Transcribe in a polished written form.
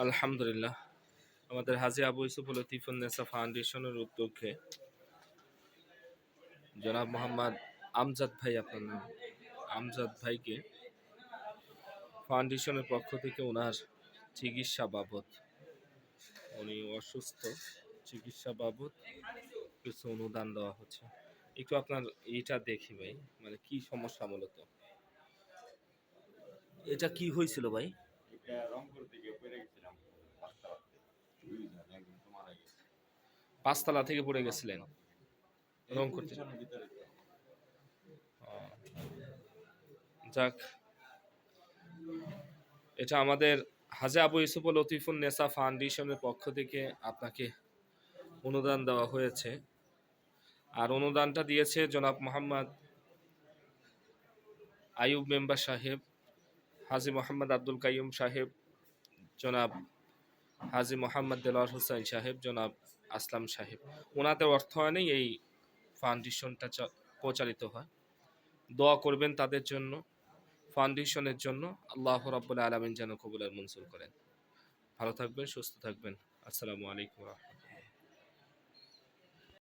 আলহামদুলিল্লাহ, আমাদের হাজী আবু ইউসুফ লতিফুন্নেসা ফাউন্ডেশনের উদ্যোগে জনাব মোহাম্মদ আমজাদ ভাই, আপনার নাম আমজাদ ভাইকে ফাউন্ডেশনের পক্ষ থেকে ওনার চিকিৎসা বাবদ, উনি অসুস্থ, চিকিৎসা বাবদ কিছু অনুদান দেওয়া হচ্ছে। একটু আপনার এইটা দেখি ভাই, মানে কি সমস্যা মূলত, এটা কি হয়েছিল ভাই? এটা রংপুর থেকে পড়ে গেছিলাম মারা গেছে। পাঁচতলা থেকে পড়ে গেছিলেন রংপুর থেকে? প্রতিষ্ঠানের ভিতরে তো। যাক, এটা আমাদের হাজী আবু ইউসুফ লতিফুন নেসা ফাউন্ডেশনের পক্ষ থেকে আপনাকে অনুদান দেওয়া হয়েছে। আর অনুদানটা দিয়েছে জনাব মোহাম্মদ আইয়ুব মেম্বার সাহেব, হাজী মোহাম্মদ আব্দুল কাইয়ুম সাহেব, জনাব হাজী মোহাম্মদ দেলোয়ার হোসেন সাহেব, জনাব আসলাম সাহেব। ওনাদের অর্থায়নে এই ফাউন্ডেশনটা পরিচালিত হয়। দোয়া করবেন তাদের জন্য, ফাউন্ডেশনের জন্য। আল্লাহ রাব্বুল আলামিন যেন কবুল আর মঞ্জুর করেন। ভালো থাকবেন, সুস্থ থাকবেন। আসসালামু আলাইকুম।